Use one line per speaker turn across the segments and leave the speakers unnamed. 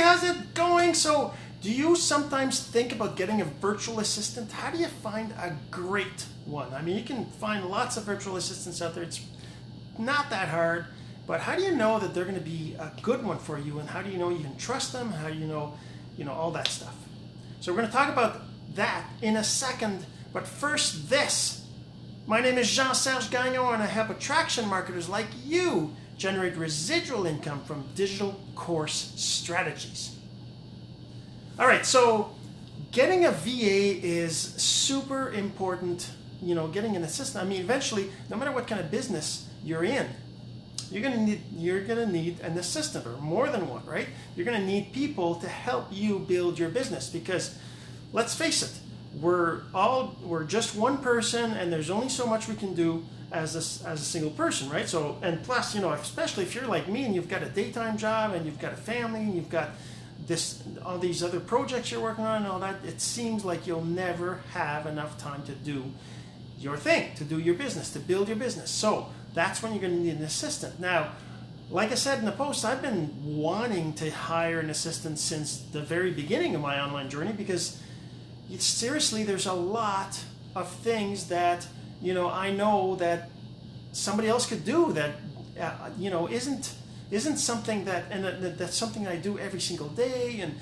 how's it going? So, do you sometimes think about getting a virtual assistant? How do you find a great one? I mean, you can find lots of virtual assistants out there. It's not that hard, but how do you know that they're going to be a good one for you? And how do you know you can trust them? How do you know, all that stuff? So, we're going to talk about that in a second. But first, this. My name is Jean-Serge Gagnon, and I help attraction marketers like you generate residual income from digital course strategies. All right, so getting a VA is super important, getting an assistant. I mean, eventually, no matter what kind of business you're in, you're gonna need an assistant, or more than one, right? You're gonna need people to help you build your business, because let's face it, we're just one person, and there's only so much we can do as a single person, right? So, and plus, especially if you're like me and you've got a daytime job and you've got a family and you've got all these other projects you're working on and all that, it seems like you'll never have enough time to do your thing, to do your business, to build your business. So that's when you're going to need an assistant. Now, like I said in the post, I've been wanting to hire an assistant since the very beginning of my online journey, because seriously, there's a lot of things that I know that somebody else could do that isn't something that's something I do every single day, and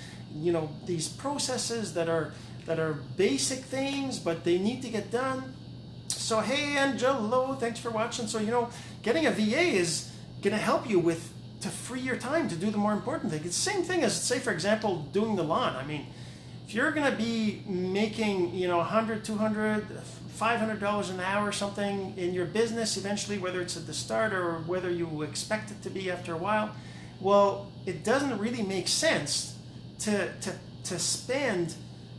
these processes that are basic things, but they need to get done. So hey, Angelo, thanks for watching. So getting a VA is going to help you to free your time to do the more important thing. It's the same thing as, say, for example, doing the lawn. I mean, if you're going to be making, $100, $200, $500 an hour or something in your business eventually, whether it's at the start or whether you expect it to be after a while, well, it doesn't really make sense to spend,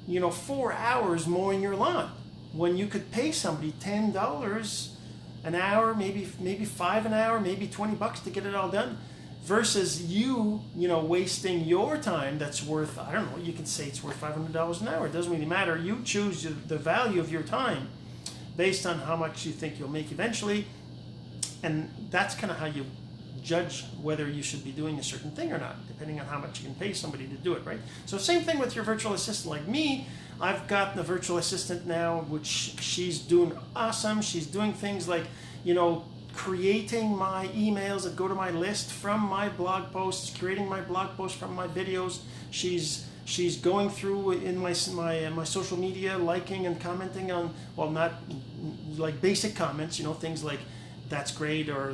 4 hours mowing your lawn when you could pay somebody $10 an hour, maybe $5 an hour, maybe $20 to get it all done. Versus you, wasting your time that's worth, I don't know, you can say it's worth $500 an hour. It doesn't really matter. You choose the value of your time based on how much you think you'll make eventually. And that's kind of how you judge whether you should be doing a certain thing or not, depending on how much you can pay somebody to do it, right? So same thing with your virtual assistant. Like me, I've got a virtual assistant now, which she's doing awesome. She's doing things like, creating my emails that go to my list from my blog posts, creating my blog posts from my videos. She's going through in my social media, liking and commenting on, well, not like basic comments, things like that's great or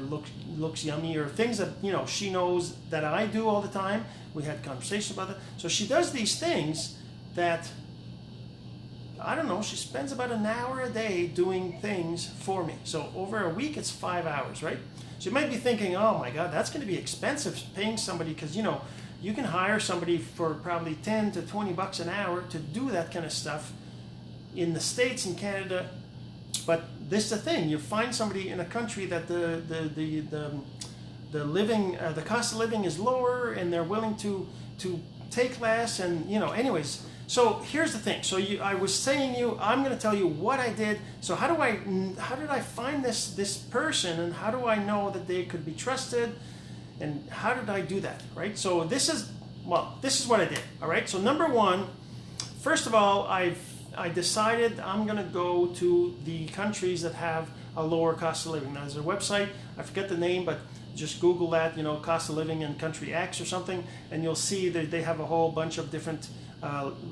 looks yummy, or things that she knows that I do all the time. We had conversations about that. So she does these things that, I don't know, she spends about an hour a day doing things for me. So over a week, it's 5 hours, right? So you might be thinking, oh my God, that's going to be expensive, paying somebody, because you can hire somebody for probably 10 to 20 bucks an hour to do that kind of stuff in the States and Canada. But this is the thing: you find somebody in a country that the cost of living is lower, and they're willing to take less, and anyways. So here's the thing. So I was saying I'm going to tell you what I did. So how did I find this person, and how do I know that they could be trusted, and how did I do that, right? So this is what I did. All right. So number one, first of all, I decided I'm going to go to the countries that have a lower cost of living. Now, there's a website, I forget the name, but just Google that, cost of living in country X or something, and you'll see that they have a whole bunch of different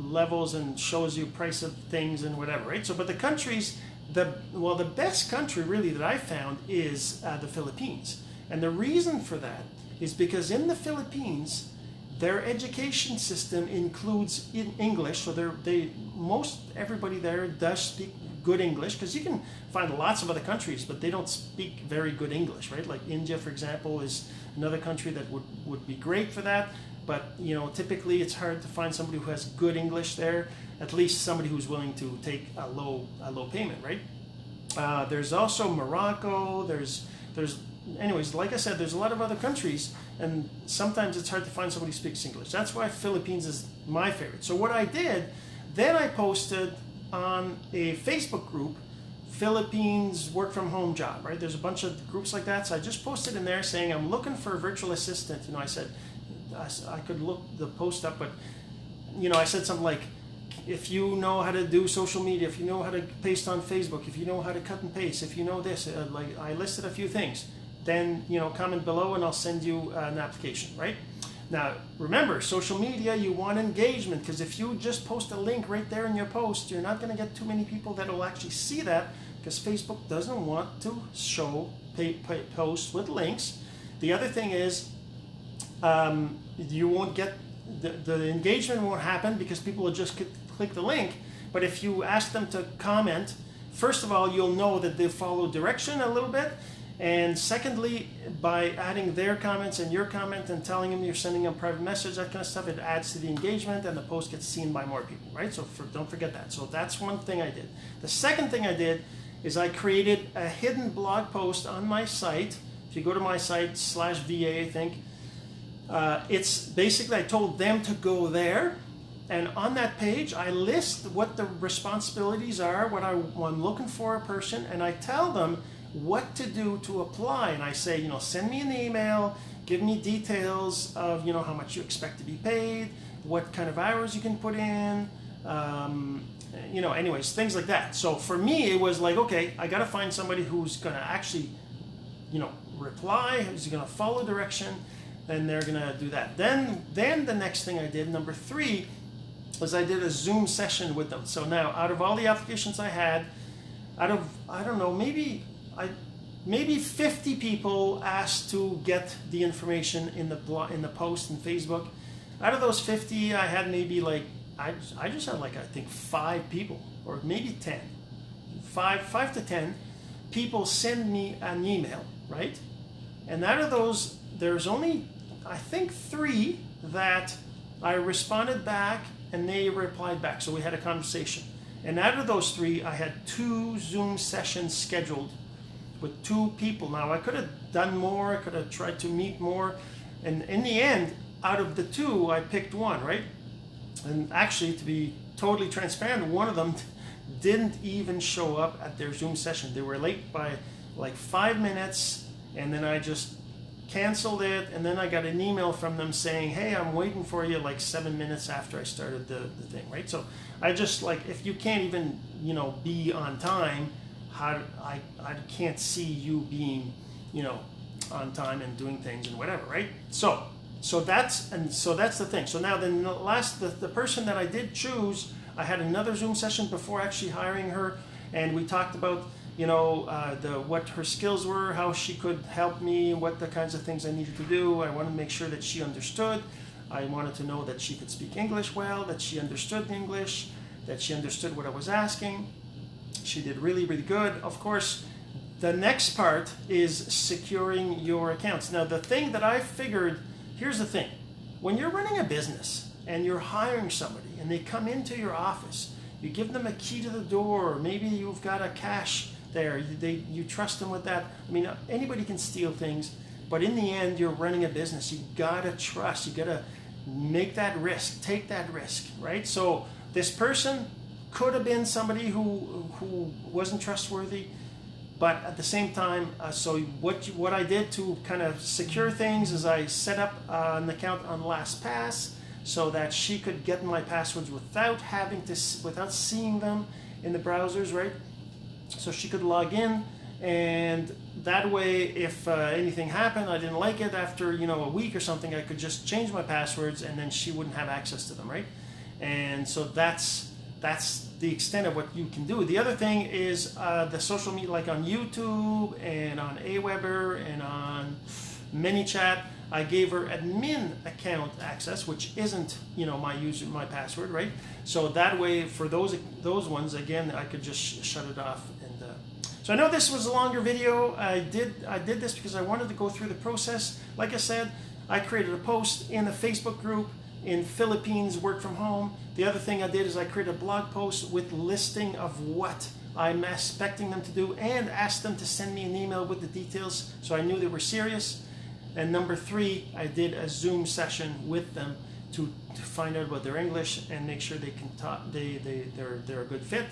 levels, and shows you price of things and whatever, right? So, but the countries, the best country really that I found is the Philippines. And the reason for that is because in the Philippines, their education system includes in English. So most everybody there does speak good English, because you can find lots of other countries, but they don't speak very good English, right? Like India, for example, is another country that would be great for that. But typically it's hard to find somebody who has good English there, at least somebody who's willing to take a low payment, right? There's also Morocco. Anyways, like I said, there's a lot of other countries, and sometimes it's hard to find somebody who speaks English. That's why Philippines is my favorite. So what I did, then I posted on a Facebook group, Philippines work from home job, right? There's a bunch of groups like that. So I just posted in there saying, I'm looking for a virtual assistant. I said, I could look the post up, but I said something like, if you know how to do social media, if you know how to paste on Facebook, if you know how to cut and paste, if you know this, like I listed a few things, then comment below and I'll send you an application, right? Now remember, social media, you want engagement, because if you just post a link right there in your post, you're not going to get too many people that will actually see that, because Facebook doesn't want to show posts with links. The other thing is, you won't get the engagement won't happen because people will just click the link. But if you ask them to comment, first of all, you'll know that they follow direction a little bit, and secondly, by adding their comments and your comment and telling them you're sending them a private message, that kind of stuff, it adds to the engagement and the post gets seen by more people, right? So don't forget that. So that's one thing I did. The second thing I did is I created a hidden blog post on my site. If you go to my site /VA, I think, it's basically, I told them to go there, and on that page I list what the responsibilities are, what I'm looking for a person, and I tell them what to do to apply. And I say, send me an email, give me details of how much you expect to be paid, what kind of hours you can put in, anyways, things like that. So for me, it was like, okay, I got to find somebody who's going to actually reply, who's going to follow direction, and they're going to do that. Then the next thing I did, number 3, was I did a Zoom session with them. So now, out of all the applications I had, I don't know, maybe 50 people asked to get the information in the post in Facebook. Out of those 50, I had maybe like, I just had like, I think 5 people, or maybe 10, 5 to 10 people send me an email, right? And out of those, there's only, I think, 3 that I responded back and they replied back. So we had a conversation. And out of those 3, I had 2 Zoom sessions scheduled with 2 people. Now I could have done more, I could have tried to meet more. And in the end, out of the 2, I picked 1, right? And actually, to be totally transparent, one of them didn't even show up at their Zoom session. They were late by like 5 minutes, and then I just canceled it, and then I got an email from them saying, hey, I'm waiting for you, like 7 minutes after I started the thing, right? So I just, like, if you can't even be on time, I can't see you being on time and doing things and whatever, right? So that's the thing. So now then, the person that I did choose, I had another Zoom session before actually hiring her, and we talked about what her skills were, how she could help me, what the kinds of things I needed to do. I wanted to make sure that she understood. I wanted to know that she could speak English well, that she understood English, that she understood what I was asking. She did really, really good. Of course, the next part is securing your accounts. Now, the thing that I figured, here's the thing. When you're running a business and you're hiring somebody and they come into your office, you give them a key to the door, maybe you've got a cash there, you trust them with that. I mean, anybody can steal things, but in the end, you're running a business. You gotta trust, you gotta make that risk, take that risk, right? So this person could have been somebody who wasn't trustworthy, but at the same time, so what I did to kind of secure things is I set up an account on LastPass so that she could get my passwords without seeing them in the browsers, right? So she could log in, and that way, if anything happened, I didn't like it after a week or something, I could just change my passwords, and then she wouldn't have access to them, right? And so that's the extent of what you can do. The other thing is the social media, like on YouTube and on Aweber and on ManyChat. I gave her admin account access, which isn't my password, right? So that way, for those ones, again, I could just shut it off. And so I know this was a longer video. I did this because I wanted to go through the process. Like I said, I created a post in the Facebook group in Philippines work from home. The other thing I did is I created a blog post with listing of what I'm expecting them to do and asked them to send me an email with the details so I knew they were serious. And number 3, I did a Zoom session with them to find out about their English and make sure they can talk, they're a good fit.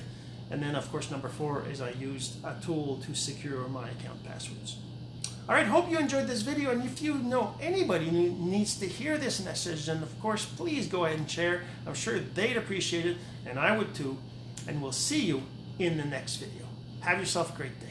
And then of course number 4 is I used a tool to secure my account passwords. All right, hope you enjoyed this video, and if you know anybody who needs to hear this message, then of course, please go ahead and share. I'm sure they'd appreciate it, and I would too. And we'll see you in the next video. Have yourself a great day.